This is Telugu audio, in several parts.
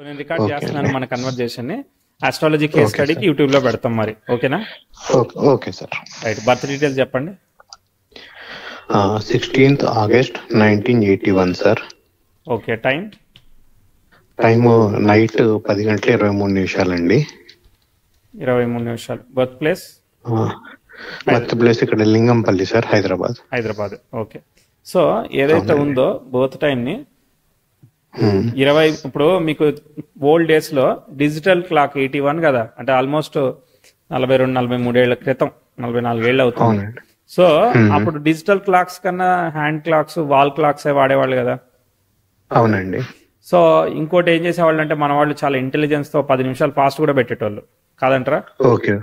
సో నేను రికార్డ్ ఓకే చేస్తున్నాను అండి. మన కన్వర్జేషన్ని. ఆస్ట్రాలజీ కేస్ ఓకే స్టడీకి సార్. యూట్యూబ్లో పెడతాం మరి. ఓకేనా? Okay sir. Right. Birth details చెప్పండి. 16th August 1981 sir. Okay. Time time night 10:23 అండి. 23 నిమిషాలు. బర్త్ ప్లేస్ బర్త్ ప్లేస్ ఇక్కడ Lingampalli sir, Hyderabad. Hyderabad. Okay. So ఏదైతే అవునండి. ఉందో బర్త్ టైంని 20 ఇప్పుడు మీకు ఓల్డ్ డేస్ లో డిజిటల్ క్లాక్ 81 కదా, అంటే ఆల్మోస్ట్ 42-43 ఏళ్ల క్రితం, 44 ఏళ్ళు అవుతుంది. అవునండి. సో అప్పుడు డిజిటల్ క్లాక్స్ కన్నా హ్యాండ్ క్లాక్స్, వాల్ క్లాక్స్ వాడేవాళ్ళు కదా. అవునండి. సో ఇంకోటి ఏం చేసేవాళ్ళు అంటే మన వాళ్ళు చాలా ఇంటెలిజెన్స్ తో 10 నిమిషాలు ఫాస్ట్ కూడా పెట్టేటోళ్ళు కాదంటారా? ఓకే.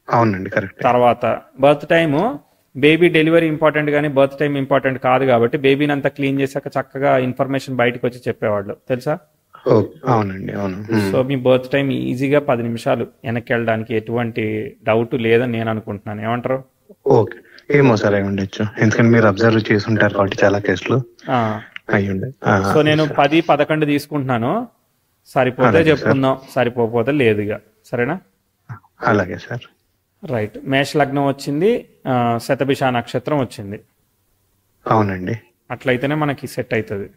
అవునండి, కరెక్ట్. తర్వాత birth time baby delivery important కానీ బర్త్ టైం ఇంపార్టెంట్ కాదు కాబట్టి బేబీని అంతా క్లీన్ చేశాక చక్కగా ఇన్ఫర్మేషన్ బయటకు వచ్చి చెప్పేవాళ్ళు, తెలుసా? అవునండి. అవును. సో మీ బర్త్ టైం ఈజీగా 10 నిమిషాలు వెనక్కి వెళ్ళడానికి ఎటువంటి డౌట్ లేదని నేను అనుకుంటున్నాను. ఏమంటారు? ఓకే. ఏమో సార్, అయి ఉండొచ్చు, ఎందుకంటే మీరు అబ్జర్వ్ చేసి ఉంటారు కాబట్టి చాలా కేసులు అయి ఉండే. సో నేను 10-11 తీసుకుంటున్నాను. సరిపోతే అలాగే చెప్పుకుందాం, సరిపోతే లేదు ఇక. సరేనా? అలాగే సార్. రైట్. మేష లగ్నం వచ్చింది, శతభిష నక్షత్రం వచ్చింది. అవునండి. అట్లయితేనే మనకి సెట్ అవుతుంది.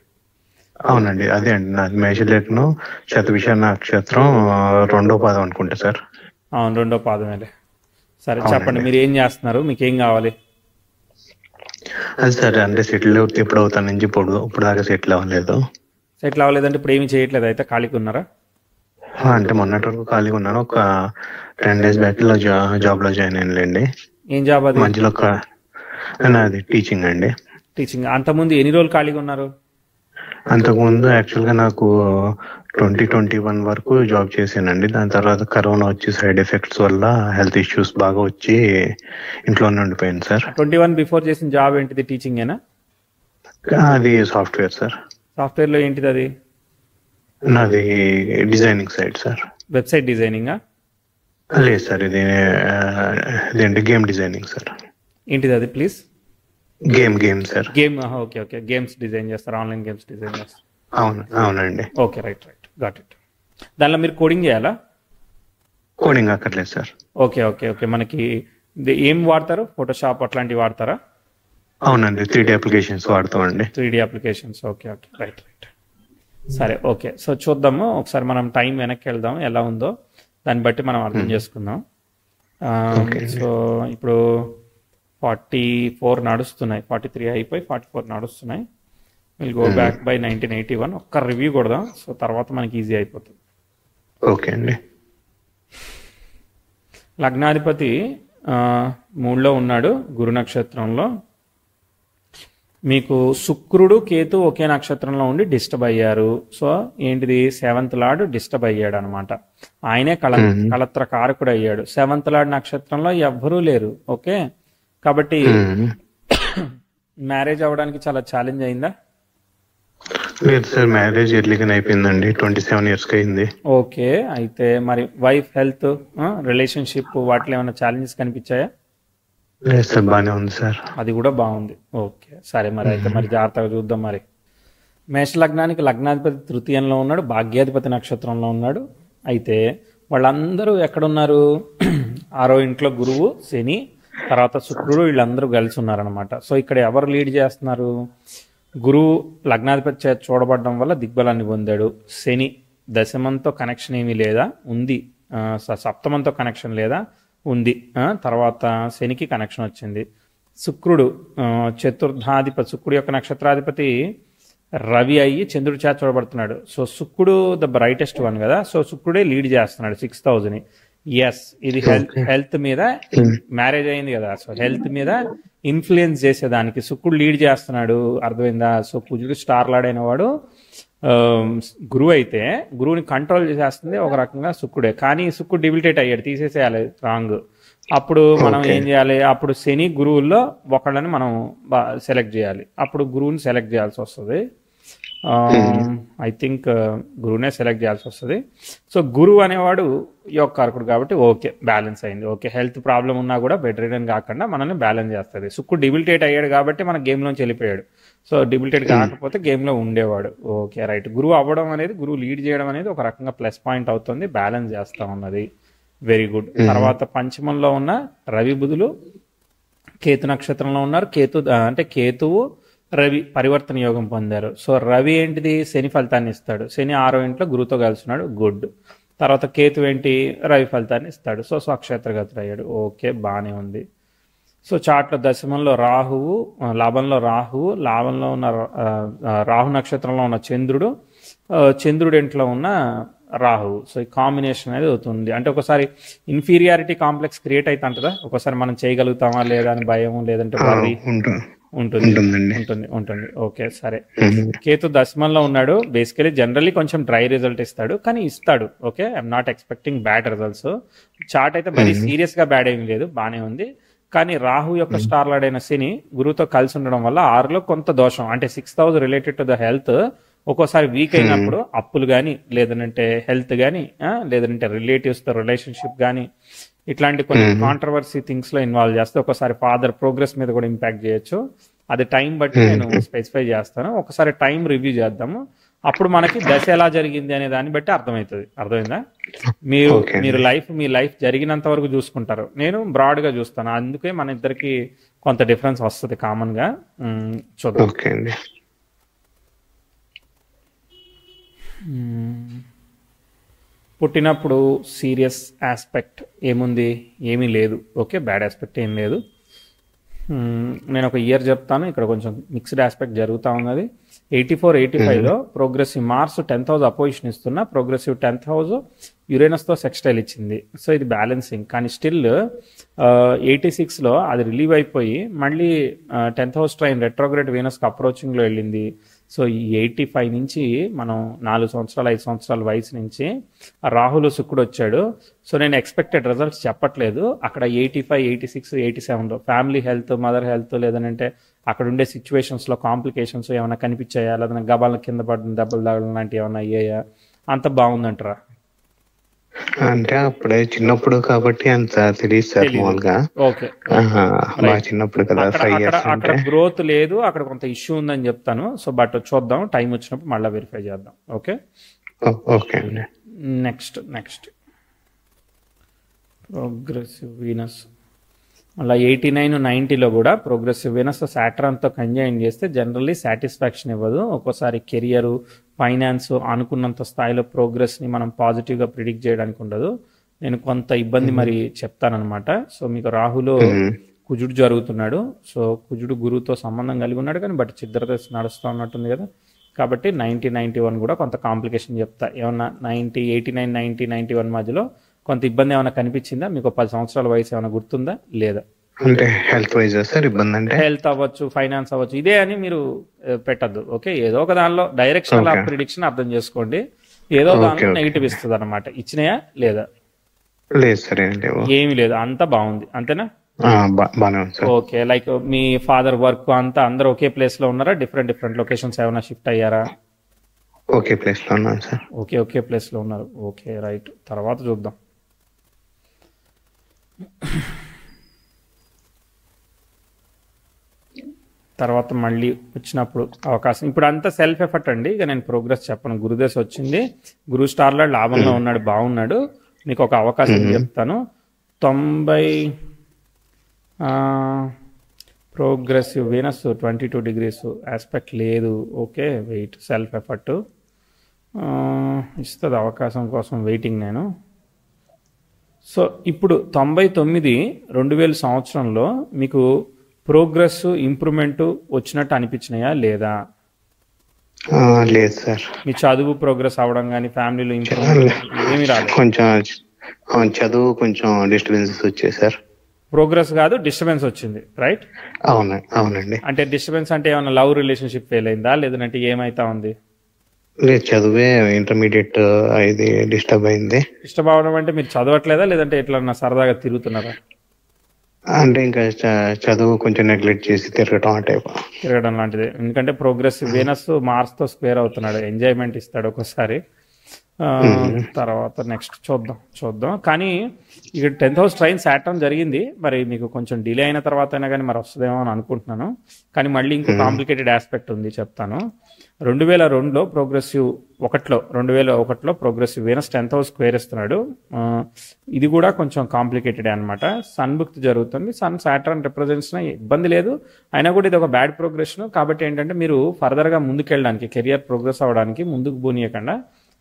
అవునండి, అదే అండి, నాది మేషలగ్నం, శతభిష నక్షత్రం, 2వ పాదం అనుకుంటా సార్. అవును, 2వ పాదమేలే. సరే అవునండి. చెప్పండి, మీరు ఏం చేస్తున్నారు, మీకు ఏం కావాలి? అది సార్, అంటే సెటిల్ అవుతే ఇప్పుడు అవుతాను నుంచి ఇప్పుడు దాకా సెటిల్ అవ్వలేదు. సెటిల్ అవ్వలేదంటే ఇప్పుడు ఏమీ చేయట్లేదు, అయితే ఖాళీగా ఉన్నారా? అంటే మొన్నటి వరకు ఖాళీగా ఉన్నాను. ఒక 10 days బ్యాక్ లో జాబ్ లో జాయిన్ అయ్యానులేండి. ఏం జాబ్ అది? మధ్యలో నాది టీచింగ్ అండి. టీచింగ్. అంతకుముందు ఎన్ని రోజులు ఖాళీగా ఉన్నారు? అంతకుముందు యాక్చువల్గా నాకు 2021 వరకు జాబ్ చేశానండి. దాని తర్వాత కరోనా వచ్చి సైడ్ ఎఫెక్ట్స్ వల్ల హెల్త్ ఇష్యూస్ బాగా వచ్చి ఇంట్లోనే ఉండిపోయాను సార్. 21 బిఫోర్ చేసిన జాబ్ ఏంటిది? టీచింగ్ ఏనా? అది సాఫ్ట్వేర్ సార్. సాఫ్ట్వేర్ లో ఏంటిది అది? నాది డిజైనింగ్ సైడ్ సార్. వెబ్సైట్ డిజైనింగా? లేదు సార్, ఇదేంటి గేమ్ డిజైనింగ్ సార్. ఏంటిది అది please? Game sir. Game. Okay okay. Games design చేస్తారు, ఆన్లైన్ గేమ్స్ డిజైన్ చేస్తారు. అవునండి. Okay, right got it. దానిలో మీరు కోడింగ్ చేయాలా? కోడింగ్ అక్కర్లేదు సార్. Okay okay okay. మనకి ఏం వాడతారు? ఫోటోషాప్ అట్లాంటివి వాడతారా? అవునండి, 3D అప్లికేషన్స్ వాడతామండి. 3D applications. Okay okay, right. సరే, ఓకే. సో చూద్దాము ఒకసారి, మనం టైం వెనక్కి వెళ్దాం, ఎలా ఉందో దాన్ని బట్టి మనం అర్థం చేసుకుందాం. సో ఇప్పుడు 44 నడుస్తున్నాయి, 43 అయిపోయి 44 నడుస్తున్నాయి. Will go back by 1981. ఒక్క రివ్యూ కొడదాం, సో తర్వాత మనకి ఈజీ అయిపోతుంది. ఓకే అండి. లగ్నాధిపతి 3లో ఉన్నాడు, గురు నక్షత్రంలో. మీకు శుక్రుడు కేతు ఒకే నక్షత్రంలో ఉండి డిస్టర్బ్ అయ్యారు. సో ఏంటిది? 7th లార్డ్ డిస్టర్బ్ అయ్యాడు అనమాట. ఆయనే కళత్ర కారకుడు అయ్యాడు. 7th లార్డ్ నక్షత్రంలో ఎవ్వరూ లేరు. ఓకే, కాబట్టి మ్యారేజ్ అవ్వడానికి చాలా ఛాలెంజ్ అయిందా? లేదు సార్, మ్యారేజ్ ఎర్లీగానే అయిపోయిందండి, 27 years అయింది. ఓకే, అయితే మరి వైఫ్ హెల్త్, రిలేషన్షిప్ వాటిలో ఏమైనా ఛాలెంజెస్ కనిపించాయా? లేదు సార్, బాగానే ఉంది సార్. అది కూడా బాగుంది. ఓకే, సరే మరి అయితే మరి జాగ్రత్తగా చూద్దాం. మరి మేష లగ్నానికి లగ్నాధిపతి 3యంలో ఉన్నాడు, భాగ్యాధిపతి నక్షత్రంలో ఉన్నాడు. అయితే వాళ్ళందరూ ఎక్కడున్నారు? 6వ ఇంట్లో గురువు, శని, తర్వాత శుక్రుడు, వీళ్ళందరూ కలిసి ఉన్నారనమాట. సో ఇక్కడ ఎవరు లీడ్ చేస్తున్నారు? గురువు లగ్నాధిపతి చేత చూడబడడం వల్ల దిగ్బలాన్ని పొందాడు. శని దశమంతో కనెక్షన్ ఏమీ లేదా, ఉంది. సప్తమంతో కనెక్షన్ లేదా, ఉంది. తర్వాత శనికి కనెక్షన్ వచ్చింది. శుక్రుడు చతుర్థాధిపతి, శుక్రుడు యొక్క నక్షత్రాధిపతి రవి అయ్యి చంద్రుడి చేత చూడబడుతున్నాడు. సో శుక్రుడు ద బ్రైటెస్ట్ వన్ కదా, సో శుక్రుడే లీడ్ చేస్తున్నాడు 6000ని. ఎస్, ఇది హెల్త్ మీద, మ్యారేజ్ అయింది కదా, సో హెల్త్ మీద ఇన్ఫ్లుయెన్స్ చేసేదానికి శుక్రుడు లీడ్ చేస్తున్నాడు. అర్థమైందా? సో కుజుడు స్టార్ లాడైన వాడు గురువు అయితే గురువుని కంట్రోల్ చేసేస్తుంది ఒక రకంగా శుక్రుడే. కానీ శుక్రుడు డిబిలిటేట్ అయ్యాడు, తీసేసేయాలి, రాంగ్. అప్పుడు మనం ఏం చేయాలి? అప్పుడు శని గురువుల్లో ఒకళ్ళని మనం సెలెక్ట్ చేయాలి. అప్పుడు గురువుని సెలెక్ట్ చేయాల్సి వస్తుంది. ఐ థింక్ గురువునే సెలెక్ట్ చేయాల్సి వస్తుంది. సో గురువు అనేవాడు యోగకారకుడు కాబట్టి ఓకే బ్యాలెన్స్ అయింది. ఓకే హెల్త్ ప్రాబ్లం ఉన్నా కూడా బెడ్ రిడన్ కాకుండా మనల్ని బ్యాలెన్స్ చేస్తుంది. శుక్రుడు డిబిలిటేట్ అయ్యాడు కాబట్టి మన గేమ్లోంచి వెళ్ళిపోయాడు. సో డిబిలిటేట్ కాకపోతే గేమ్లో ఉండేవాడు. Okay right. గురువు అవ్వడం అనేది, గురువు లీడ్ చేయడం అనేది ఒక రకంగా ప్లస్ పాయింట్ అవుతుంది, బ్యాలెన్స్ చేస్తూ ఉన్నది. Very good. తర్వాత పంచమంలో ఉన్న రవి బుధులు కేతు నక్షత్రంలో ఉన్నారు. కేతువు రవి పరివర్తన యోగం పొందారు. సో రవి ఏంటిది, శని ఫలితాన్ని ఇస్తాడు. శని 6వ ఇంట్లో గురువుతో కలిసినాడు, గుడ్. తర్వాత కేతు ఏంటి, రవి ఫలితాన్ని ఇస్తాడు. సో స్వక్షేత్రగతుడు అయ్యాడు. ఓకే బాగానే ఉంది. సో చాట్లో దశమంలో రాహువు, లాభంలో ఉన్న రాహు నక్షత్రంలో ఉన్న చంద్రుడు ఇంట్లో ఉన్న రాహువు. సో ఈ కాంబినేషన్ అనేది అవుతుంది. అంటే ఒకసారి ఇన్ఫీరియారిటీ కాంప్లెక్స్ క్రియేట్ అయితే అంటదా, ఒకసారి మనం చేయగలుగుతామా లేదా అని భయం, లేదంటే వర్రీ ఉంటుంది. ఓకే సరే. కేతు దశమంలో ఉన్నాడు. బేసికలీ జనరల్లీ కొంచెం డ్రై రిజల్ట్ ఇస్తాడు, కానీ ఇస్తాడు. Okay I'm not expecting bad results. Chart అయితే మరీ సీరియస్ గా బ్యాడ్ ఏమీ లేదు, బానే ఉంది. కానీ రాహు యొక్క స్టార్ లార్డ్ అయిన శని గురువుతో కలిసి ఉండడం వల్ల 6లో కొంత దోషం, అంటే 6th house related to the health ఒక్కోసారి వీక్ అయినప్పుడు అప్పులు కానీ, లేదంటే హెల్త్ కానీ, లేదంటే రిలేటివ్స్తో రిలేషన్షిప్ కానీ, ఇట్లాంటి కొన్ని కాంట్రవర్సీ థింగ్స్ లో ఇన్వాల్వ్ చేస్తే ఒకసారి ఫాదర్ ప్రోగ్రెస్ మీద కూడా ఇంపాక్ట్ చేయొచ్చు. అది టైం బట్టి నేను స్పెసిఫై చేస్తాను. ఒకసారి టైం రివ్యూ చేద్దాము, అప్పుడు మనకి దశ ఎలా జరిగింది అనే దాన్ని బట్టి అర్థమవుతుంది. అర్థమైందా? మీ లైఫ్ జరిగినంత వరకు చూసుకుంటారు, నేను బ్రాడ్ గా చూస్తాను. అందుకే మన ఇద్దరికి కొంత డిఫరెన్స్ వస్తుంది కామన్ గా. చూద్దాం. పుట్టినప్పుడు సీరియస్ ఆస్పెక్ట్ ఏముంది, ఏమీ లేదు. ఓకే బ్యాడ్ ఆస్పెక్ట్ ఏం లేదు. నేను ఒక ఇయర్ చెప్తాను, ఇక్కడ కొంచెం మిక్స్డ్ ఆస్పెక్ట్ జరుగుతూ ఉన్నది. 84-85లో progressive Mars 10th house opposition ఇస్తున్నా, ప్రోగ్రెసివ్ 10th house యురేనస్తో సెక్స్టైల్ ఇచ్చింది. సో ఇది బ్యాలెన్సింగ్. కానీ స్టిల్ 86లో అది రిలీవ్ అయిపోయి మళ్ళీ 10th house ట్రైన్ రెట్రోగ్రేడ్ వీనస్కి అప్రోచింగ్లో వెళ్ళింది. సో ఈ 85 నుంచి మనం 4 సంవత్సరాలు 5 సంవత్సరాల వయసు నుంచి రాహులు శుక్రుడు వచ్చాడు. సో నేను ఎక్స్పెక్టెడ్ రిజల్ట్స్ చెప్పట్లేదు. అక్కడ 85, 86, 87లో ఫ్యామిలీ హెల్త్, మదర్ హెల్త్, లేదంటే అక్కడ ఉండే సిచ్యువేషన్స్లో కాంప్లికేషన్స్ ఏమైనా కనిపించాయా, లేదంటే గబాల కింద పడిన దెబ్బలు తగలడం లాంటివి ఏమైనా అయ్యాయా, అంత బాగుందంటారా? అంటే అప్పుడే చిన్నప్పుడు కాబట్టి అంత తెలియదు సార్ మామూలుగా. ఓకే చిన్నప్పుడు కదా, 5 years. అక్కడ గ్రోత్ లేదు, అక్కడ కొంత ఇష్యూ ఉందని చెప్తాను. సో బట్ చూద్దాం, టైం వచ్చినప్పుడు మళ్ళీ వెరిఫై చేద్దాం. ఓకే ఓకే అండి. నెక్స్ట్ ప్రోగ్రెసివ్ వీనస్ మళ్ళీ 89-90లో కూడా ప్రోగ్రెసివ్ వీనస్ సాటర్న్తో కంజైన్ చేస్తే జనరల్లీ సాటిస్ఫాక్షన్ ఇవ్వదు. ఒక్కోసారి కెరియరు, ఫైనాన్స్ అనుకున్నంత స్థాయిలో ప్రోగ్రెస్ని మనం పాజిటివ్గా ప్రిడిక్ట్ చేయడానికి ఉండదు. నేను కొంత ఇబ్బంది మరి చెప్తానమాట. సో మీకు రాహులో కుజుడు జరుగుతున్నాడు. సో కుజుడు గురువుతో సంబంధం కలిగి ఉన్నాడు, కానీ బట్ చిద్రత నడుస్తూ ఉన్నట్టుంది కదా. కాబట్టి 90-91 కూడా కొంత కాంప్లికేషన్ చెప్తా. ఏమన్నా 89, 90, 91 మధ్యలో కొంత ఇబ్బంది ఏమైనా కనిపించిందా మీకు? 10 సంవత్సరాల వయసు ఏమైనా గుర్తుందా లేదా? అంటే హెల్త్ వైజ్ సార్ ఇబ్బంది, అంటే హెల్త్ అవ్వచ్చు, ఫైనాన్స్ అవ్వచ్చు, ఇదే అని మీరు పెట్టద్దు. ఓకే ఏదో ఒక దానిలో డైరెక్షన్ ఆఫ్ ప్రిడిక్షన్ అర్థం చేసుకోండి. ఏదో దానిలో నెగిటివ్ ఇస్తుంది అనమాట. ఇచ్చినాయా లేదా? లేదు సార్, ఏమీ లేదు, అంతా బాగుంది. అంతేనా? ఓకే. లైక్ మీ ఫాదర్ వర్క్ అంతా అందరూ ఒకే ప్లేస్ లో ఉన్నారా? డిఫరెంట్ లొకేషన్స్ ఏమైనా షిఫ్ట్ అయ్యారా? ఒకే ప్లేస్ లో ఉన్నాను సార్. ఒకే ప్లేస్ లో ఉన్నారు. Okay right. తర్వాత చూద్దాం. తర్వాత మళ్ళీ వచ్చినప్పుడు అవకాశం. ఇప్పుడు అంతా సెల్ఫ్ ఎఫర్ట్ అండి, ఇక నేను ప్రోగ్రెస్ చెప్పను. గురుదశ వచ్చింది, గురు స్టార్లో లాభంలో ఉన్నాడు, బాగున్నాడు. మీకు ఒక అవకాశం చెప్తాను. 90 ప్రోగ్రెసివ్ వీనస్ 22 degrees ఆస్పెక్ట్ లేదు. ఓకే వెయిట్, సెల్ఫ్ ఎఫర్ట్ ఇస్తుంది. అవకాశం కోసం వెయిటింగ్ నేను. సో ఇప్పుడు 99-2000 సంవత్సరంలో మీకు ప్రోగ్రెస్, ఇంప్రూవ్మెంట్ వచ్చినట్టు అనిపించినాయా లేదా? లేదు సార్. మీ చదువు ప్రోగ్రెస్ అవ్వడం కానీ, ఫ్యామిలీలో ఇంప్రూవ్మెంట్ ఏమి రాలేదు? కొంచెం చదువు కొంచెం డిస్టర్బెన్సెస్ వచ్చాయి సార్. ప్రోగ్రెస్ కాదు, డిస్టర్బెన్స్ వచ్చింది, రైట్? అవునండి. అంటే డిస్టర్బెన్స్ అంటే ఏమన్నా లవ్ రిలేషన్షిప్ ఫెయిల్ అయిందా, లేదంటే ఏమైతా ఉంది? లేదు, చదువే ఇంటర్మీడియట్ ఇది డిస్టర్బ్ అయింది. డిస్టర్బ్ అవడం అంటే మీరు చదవట్లేదా, లేదంటే ఎట్లా సరదాగా తిరుగుతున్నారా? అంటే ఇంకా చదువు కొంచెం నెగ్లెక్ట్ చేసి తిరగటం ఆ టైప్. తిరగడం లాంటిది, ఎందుకంటే ప్రోగ్రెసివ్ వీనస్ మార్స్తో స్క్వేర్ అవుతున్నాడు, ఎంజాయ్మెంట్ ఇస్తాడు ఒక్కోసారి. ఆ, తర్వాత నెక్స్ట్ చూద్దాం. కానీ ఇక్కడ 10th హౌస్ ట్రైన్ సాటర్న్ జరిగింది, మరి మీకు కొంచెం డిలే అయిన తర్వాత అయినా కానీ మరి వస్తుందేమో అని అనుకుంటున్నాను. కానీ మళ్ళీ ఇంకో కాంప్లికేటెడ్ ఆస్పెక్ట్ ఉంది, చెప్తాను. 2002లో ప్రోగ్రెసివ్ 2001లో progressive Venus 10th house square ఇస్తున్నాడు. ఇది కూడా కొంచెం కాంప్లికేటెడ్ అనమాట. సన్ బుక్తి జరుగుతుంది, సన్ సాటర్న్ రిప్రజెంట్స్ ఇబ్బంది లేదు, అయినా కూడా ఇది ఒక బ్యాడ్ ప్రోగ్రెషన్. కాబట్టి ఏంటంటే మీరు ఫర్దర్గా ముందుకెళ్ళడానికి, కెరియర్ ప్రోగ్రెస్ అవ్వడానికి ముందుకు పోనీయకుండా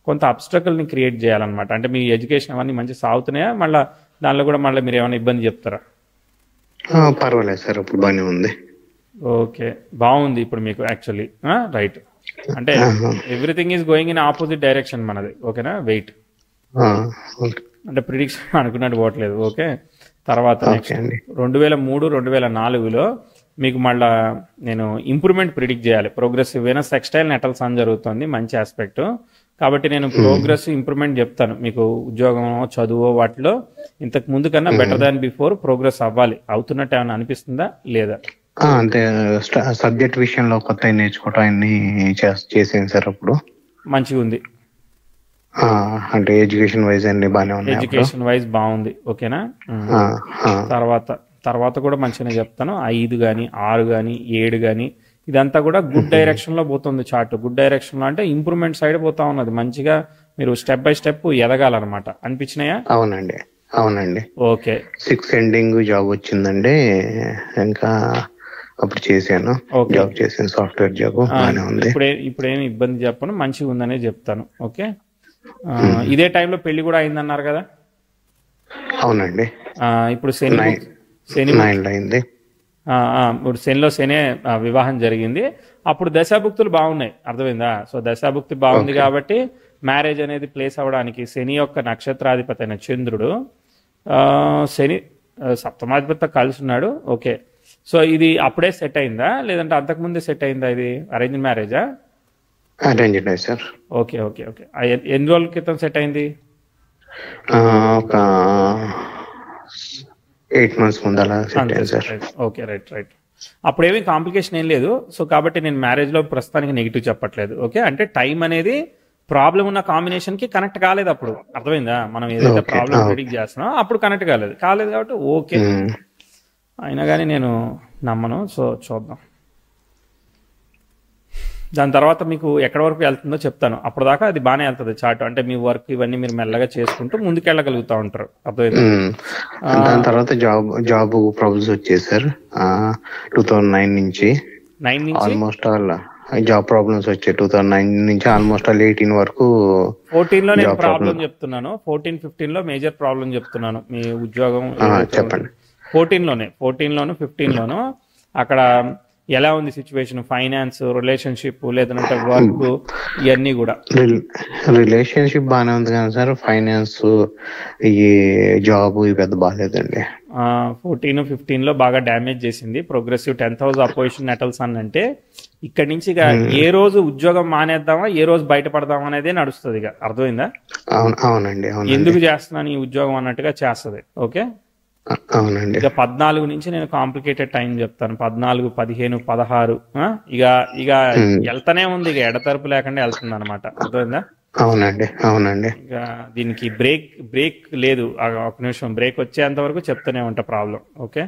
కొంత అబ్స్ట్రకల్ని క్రియేట్ చేయాలన్నమాట. అంటే మీ ఎడ్యుకేషన్ అవన్నీ మంచి సాగుతున్నాయా, మళ్ళీ దానిలో కూడా మళ్ళీ మీరు ఏమైనా ఇబ్బంది చెప్తారా? పర్వాలేదు సార్, ఇప్పుడు బాగానే ఉంది. ఓకే, బాగుంది ఇప్పుడు మీకు యాక్చువల్లీ. రైట్, అంటే everything is going in opposite direction మనది. ఓకేనా, వెయిట్ అంటే ప్రిడిక్షన్ అనుకున్నట్టు పోవట్లేదు. ఓకే, తర్వాత నెక్స్ట్ 2003, 2004లో మీకు మళ్ళా నేను ఇంప్రూవ్మెంట్ ప్రిడిక్ట్ చేయాలి. Progressive Venus sextile natal sun జరుగుతుంది, మంచి ఆస్పెక్ట్. కాబట్టి నేను ప్రోగ్రెస్ ఇంప్రూవ్మెంట్ చెప్తాను మీకు. ఉద్యోగం, చదువు వాటిలో ఇంతకు ముందు కన్నా బెటర్ దాన్ బిఫోర్ ప్రోగ్రెస్ అవ్వాలి. అవుతున్నట్టు ఏమైనా అనిపిస్తుందా లేదా? అంటే సబ్జెక్ట్ విషయంలో కొత్త నేర్చుకోవటం అన్ని చేసాను సార్ అప్పుడు. మంచిగా ఉంది, అంటే ఎడ్యుకేషన్ వైజ్ అన్ని బాగానే ఉన్నాయి. ఎడ్యుకేషన్ వైజ్ బాగుంది. ఓకేనా, తర్వాత కూడా మంచిగానే చెప్తాను. 5 కానీ 6 కానీ 7 కానీ ఇదంతా కూడా గుడ్ డైరెక్షన్ లో పోతుంది చార్ట్. గుడ్ డైరెక్షన్ లో అంటే ఇంప్రూవ్మెంట్ సైడ్ పోతా ఉన్నది. మంచిగా మీరు స్టెప్ బై స్టెప్ ఎదగాలన్నమాట. అనిపించినాయా? అవునండి. ఓకే, 6 ఎండింగ్ జాబ్ వచ్చిందండి, ఇంకా అప్పుడు చేశాను, జాబ్ చేశాను, సాఫ్ట్వేర్ జాబ్ బాగానే ఉంది. ఇప్పుడేమి ఇబ్బంది చెప్పను, మంచిగా ఉందనే చెప్తాను. ఓకే, ఇదే టైంలో పెళ్లి కూడా అయిందన్నారు కదా? అవునండి. ఇప్పుడు శని అయింది. ఇప్పుడు శనే వివాహం జరిగింది. అప్పుడు దశాభుక్తులు బాగున్నాయి, అర్థమైందా? సో దశాభుక్తి బాగుంది కాబట్టి మ్యారేజ్ అనేది ప్లేస్ అవ్వడానికి శని యొక్క నక్షత్రాధిపతి అయిన చంద్రుడు, శని సప్తమాధిపతితో కలిసి ఉన్నాడు. ఓకే, సో ఇది అప్పుడే సెట్ అయిందా లేదంటే అంతకుముందే సెట్ అయిందా? ఇది అరేంజ్ మ్యారేజా? Arranged sir. ఓకే. ఎన్ని రోజుల క్రితం సెట్ అయింది? ఒక 8 months ముందు అలా సెట్ అయింది సార్. Okay, right. అప్పుడేమీ కాంప్లికేషన్ ఏం లేదు. సో కాబట్టి నేను మ్యారేజ్లో ప్రస్తుతానికి నెగిటివ్ చెప్పట్లేదు. ఓకే, అంటే టైం అనేది ప్రాబ్లం ఉన్న కాంబినేషన్ కి కనెక్ట్ కాలేదు అప్పుడు, అర్థమైందా? మనం ఏదైతే ప్రాబ్లం ప్రిడిక్ట్ చేస్తున్నాం అప్పుడు కనెక్ట్ కాలేదు కాబట్టి ఓకే. అయినా కానీ నేను నమ్మను. సో చూద్దాం, దాని తర్వాత మీకు ఎక్కడి వరకు వెళ్తుందో చెప్తాను. అప్పుడు దాకా అది బాగానే వెళ్తుంది చార్ట్. అంటే మీ వర్క్ ఇవన్నీ మీరు మెల్లగా చేసుకుంటూ ముందుకెళ్ళగలుగుతా ఉంటారు, అర్థమైందా? దాని తర్వాత జాబ్ ప్రాబ్లమ్స్ వచ్చాయి సార్. 2009 నుంచి ఆల్మోస్ట్ ఆల్ జాబ్ ప్రాబ్లమ్స్ వచ్చాయి. 2009 నుంచి ఆల్మోస్ట్ ఆల్ 18 వరకు. 14లో నేను ప్రాబ్లం చెప్తున్నాను, 14, 15లో మేజర్ ప్రాబ్లం చెప్తున్నాను. మీ ఉద్యోగం చెప్పండి. 14లోను 15లోను అక్కడ ఎలా ఉంది సిచ్యువేషన్? ఫైనాన్స్, రిలేషన్షిప్, లేదంటే వర్క్, ఇవన్నీ కూడా. రిలేషన్షిప్ బాగానే ఉంది కానీ సార్, ఫైనాన్స్, ఈ జాబ్ పెద్ద బాగాలేదండి. 14, 15లో బాగా డ్యామేజ్ చేసింది. Progressive 10th house opposition natal sun అంటే ఇక్కడి నుంచి ఇక ఏ రోజు ఉద్యోగం మానేద్దామా, ఏ రోజు బయటపడదామా అనేది నడుస్తుంది. ఇక అర్థమైందా? అవునండి. ఎందుకు చేస్తున్నాను ఈ ఉద్యోగం అన్నట్టుగా చేస్తుంది. ఓకే, అవునండి. ఇక 14 నుంచి నేను కాంప్లికేటెడ్ టైం చెప్తాను. 14, 15, 16 ఇక వెళ్తానే ఉంది, ఇక ఎడతెరపు లేకుండా వెళ్తుంది అనమాట, అర్థమైందా? అవునండి. ఇక దీనికి బ్రేక్ లేదు. ఒక నిమిషం బ్రేక్ వచ్చేంత వరకు చెప్తూనే ఉంటా ప్రాబ్లం. ఓకే,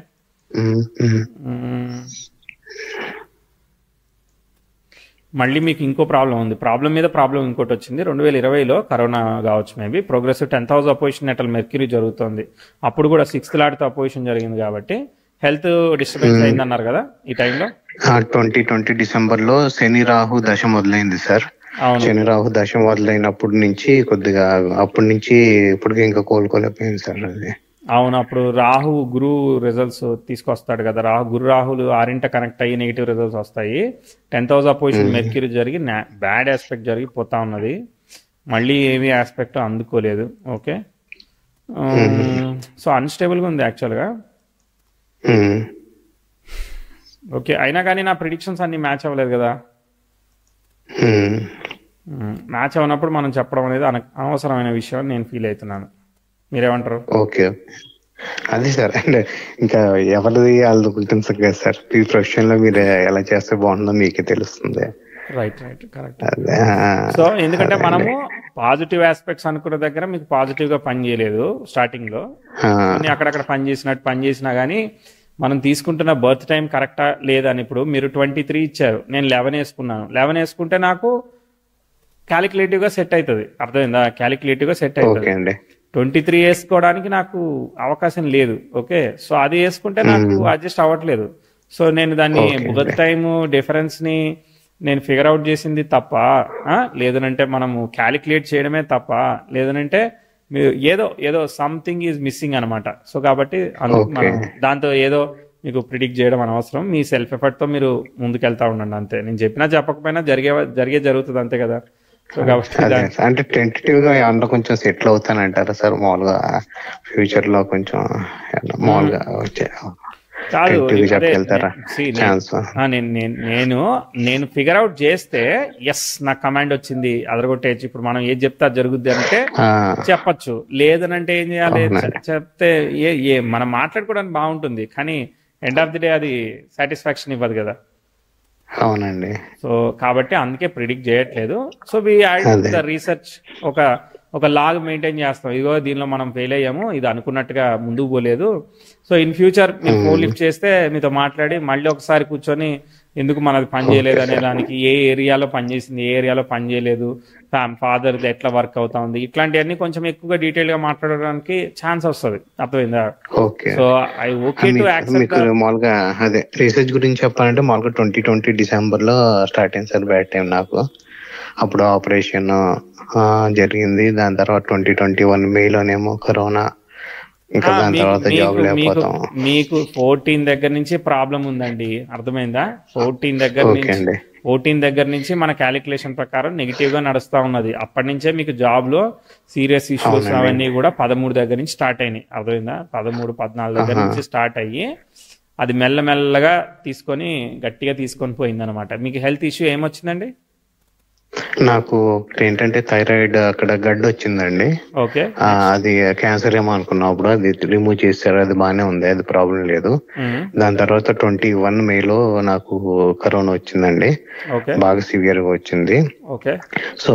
మళ్ళీ మీకు ఇంకో ప్రాబ్లం ఉంది. ప్రాబ్లం మీద ప్రాబ్లం ఇంకోటి వచ్చింది. 2020లో కరోనా కావచ్చు maybe. Progressive 10th house opposition natal mercury జరుగుతుంది. అప్పుడు కూడా 6th లార్డ్తో అపోజిషన్ జరిగింది కాబట్టి హెల్త్ డిస్టర్బెన్స్ అయిందన్నారు కదా ఈ టైంలో. 2020 డిసెంబర్లో శని రాహు దశ మొదలైంది సార్. శని రాహు దశ మొదలైనప్పటి నుంచి కొద్దిగా అప్పటి నుంచి ఇప్పటికి ఇంకా కోలుకోలేకపోయింది సార్ అది. అవును, అప్పుడు రాహు గురు రిజల్ట్స్ తీసుకొస్తాడు కదా. గురు రాహులు 6 కనెక్ట్ అయ్యి నెగిటివ్ రిజల్ట్స్ వస్తాయి. 10th హౌస్ అపోజిషన్ మెర్క్యూరీ జరిగి బ్యాడ్ ఆస్పెక్ట్ జరిగి పోతా ఉన్నది. మళ్ళీ ఏమీ ఆస్పెక్ట్ అందుకోలేదు. ఓకే, సో అన్స్టేబుల్గా ఉంది యాక్చువల్గా. ఓకే, అయినా కానీ నా ప్రిడిక్షన్స్ అన్ని మ్యాచ్ అవ్వలేదు కదా. మ్యాచ్ అవ్వనప్పుడు మనం చెప్పడం అనేది అనవసరమైన విషయం అని నేను ఫీల్ అవుతున్నాను. మీరేమంటారు? ఓకే, అదే సార్, అంటే ఇంకా ఎవరిది వాళ్ళు గుర్తించరు కదా సార్. ఈ ప్రొఫెషన్ లో మీరు ఎలా చేస్తే బాగుంటుందో మీకే తెలుస్తుంది. Right right correct. అదే సో ఎందుకంటే అదే అండి. మనము పాజిటివ్ ఆస్పెక్ట్స్ అనుకున్న దగ్గర మీకు పాజిటివ్ గా పని చేయలేదు స్టార్టింగ్ లో, ఆ, కొన్ని అక్కడక్కడ పని చేసినా కానీ మనం తీసుకుంటున్న బర్త్ టైం కరెక్టా లేదని. ఇప్పుడు మీరు 23 ఇచ్చారు, నేను 11 వేసుకున్నాను. 11 వేసుకుంటే నాకు క్యాలిక్యులేటివ్ గా సెట్ అవుతుంది, అర్థమైందా? క్యాలిక్యులేటివ్ గా సెట్ ఓకే అవుతుంది. అండి. 23 వేసుకోవడానికి నాకు అవకాశం లేదు. ఓకే, సో అది వేసుకుంటే నాకు అడ్జస్ట్ అవ్వట్లేదు. సో నేను దాన్ని ఓకే బర్త్ అండి. టైమ్ డిఫరెన్స్ ని నేను ఫిగర్ అవుట్ చేసింది తప్ప, లేదనంటే మనము క్యాలిక్యులేట్ చేయడమే తప్ప, లేదనంటే మీరు ఏదో ఏదో సంథింగ్ ఈజ్ మిస్సింగ్ అనమాట. సో కాబట్టి అందుకు ఓకే. మనం దాంతో ఏదో మీకు ప్రిడిక్ట్ చేయడం అనవసరం. మీ సెల్ఫ్ ఎఫర్ట్ తో మీరు ముందుకెళ్తా ఉండండి అంతే. నేను చెప్పినా చెప్పకపోయినా జరుగుతుంది అంతే కదా. సో కాబట్టి అదే సార్. అంటే టెంటేటివ్ గా ఏమన్నా కొంచెం సెటిల్ అవుతానంటారా సార్? మామూలుగా ఫ్యూచర్ లో కొంచెం మామూలుగా వచ్చే కాదు టెంటేటివ్ గా అదే చెప్పగలుగుతారా ఛాన్స్? నేను ఫిగర్ అవుట్ చేస్తే ఎస్ నాకు కమాండ్ వచ్చింది అదరగొట్టేయచ్చు, ఇప్పుడు మనం ఏది చెప్తే అది జరుగుద్ది అంటే చెప్పచ్చు. లేదనంటే ఏం చేయాలి? అవునండి. చెప్తే మనం మాట్లాడుకోవడానికి బాగుంటుంది, కానీ ఎండ్ ఆఫ్ ది డే అది సాటిస్ఫాక్షన్ ఇవ్వదు కదా. అవునండి. సో కాబట్టి అందుకే ప్రిడిక్ట్ చేయట్లేదు. సో వి యాడ్ అదే. ద రీసెర్చ్, ఒక ఒక లాగ్ మెయింటైన్ చేస్తాం. ఇదిగో దీనిలో మనం ఫెయిల్ అయ్యాము, ఇది అనుకున్నట్టుగా ముందుకు పోలేదు. సో ఇన్ ఫ్యూచర్ మీరు ఫోన్ లిఫ్ట్ చేస్తే మీతో మాట్లాడి మళ్ళీ ఒకసారి కూర్చొని ఎందుకు మనది పని చేయలేదు అనే దానికి, ఏ ఏరియాలో పని చేసింది, ఏ ఏరియాలో పని చేయలేదు, ఫాదర్ ఎట్లా వర్క్ అవుతా ఉంది, ఇట్లాంటివన్నీ కొంచెం ఎక్కువగా డీటెయిల్ గా మాట్లాడడానికి ఛాన్స్ వస్తుంది, అర్థమైందా? Okay. So I okay to accept మీకు మామూలుగా అదే రీసెర్చ్ గురించి చెప్పాలంటే మామూలుగా 2020 డిసెంబర్ లో స్టార్ట్ అయింది సార్ బ్యాడ్ టైం నాకు. అప్పుడు ఆపరేషన్ జరిగింది. దాని తర్వాత 2021 మేలోనేమో కరోనా. ఇంకా దాని తర్వాత జాబ్ లేకపోతాం. మీకు 14 దగ్గర నుంచి ప్రాబ్లం ఉందండి, అర్థమైందా? 14 దగ్గర నుంచి మన క్యాలిక్యులేషన్ ప్రకారం నెగిటివ్ గా నడుస్తా ఉన్నది. అప్పటి నుంచే మీకు జాబ్ లో సీరియస్ ఇష్యూస్ అవన్నీ కూడా 13 దగ్గర నుంచి స్టార్ట్ అయినాయి, అర్థమైందా? 13-14 దగ్గర నుంచి స్టార్ట్ అయ్యి అది మెల్లమెల్లగా గట్టిగా తీసుకొని పోయిందనమాట. మీకు హెల్త్ ఇష్యూ ఏమొచ్చిందండి? నాకు ఏంటంటే థైరాయిడ్ అక్కడ గడ్డ వచ్చిందండి. ఓకే, అది క్యాన్సర్ ఏమో అనుకున్నా. అప్పుడు అది రిమూవ్ చేశారు, అది బాగానే ఉంది, అది ప్రాబ్లం లేదు. దాని తర్వాత 21 మేలో నాకు కరోనా వచ్చిందండి. బాగా సివియర్ గా వచ్చింది. సో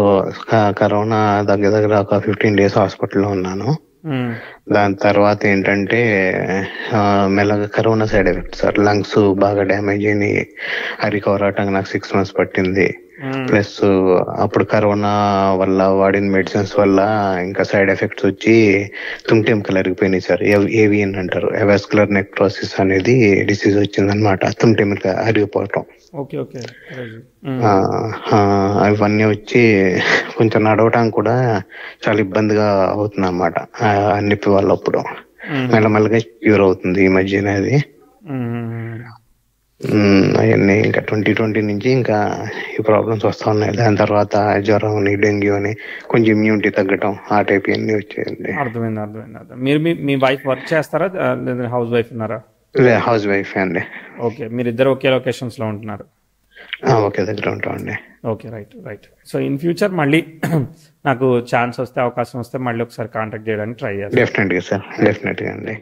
కరోనా దగ్గర ఒక 15 days హాస్పిటల్లో ఉన్నాను. దాని తర్వాత ఏంటంటే మెల్లగా corona side effects sir, lungs బాగా డ్యామేజ్ అయినాయి. రికవర్ అవటానికి నాకు 6 months పట్టింది. ప్లస్ అప్పుడు కరోనా వల్ల వాడిన మెడిసిన్స్ వల్ల ఇంకా సైడ్ ఎఫెక్ట్స్ వచ్చి తుంటెముకలు అరిగిపోయినాయి సార్. ఏవిఎన్ అంటారు, వాస్కులర్ నెక్రోసిస్ అనేది డిసీజ్ వచ్చిందనమాట. తుంటెముక అరిగిపోవటం. అవన్నీ వచ్చి కొంచెం నడవటానికి కూడా చాలా ఇబ్బందిగా అవుతుంది అన్నమాట. నొప్పి వల్ల అప్పుడు మెల్లమెల్లగా క్యూర్ అవుతుంది ఈ మధ్యన అది. అవన్నీ ఇంకా 2020 నుంచి ఇంకా ఈ ప్రాబ్లమ్స్ వస్తా ఉన్నాయి. దాని తర్వాత జ్వరం అని, డెంగ్యూ అని, కొంచెం ఇమ్యూనిటీ తగ్గటం, ఆ టైప్ అన్ని వచ్చాయండి. అర్థమైంది. మీరు మీ వైఫ్ వర్క్ చేస్తారా, లేదా హౌస్ వైఫ్ ఉన్నారా? హౌస్ వైఫ్ అండి. ఓకే, మీరిద్దరు ఒకే లొకేషన్స్ లో ఉంటున్నారు? ఒకే దగ్గర ఉంటామండి. Okay, right. So in future మళ్ళీ నాకు ఛాన్స్ వస్తే, అవకాశం వస్తే మళ్ళీ ఒకసారి కాంటాక్ట్ చేయడానికి ట్రై చేస్తాను. డెఫినెట్గా సార్, డెఫినెట్గా అండి.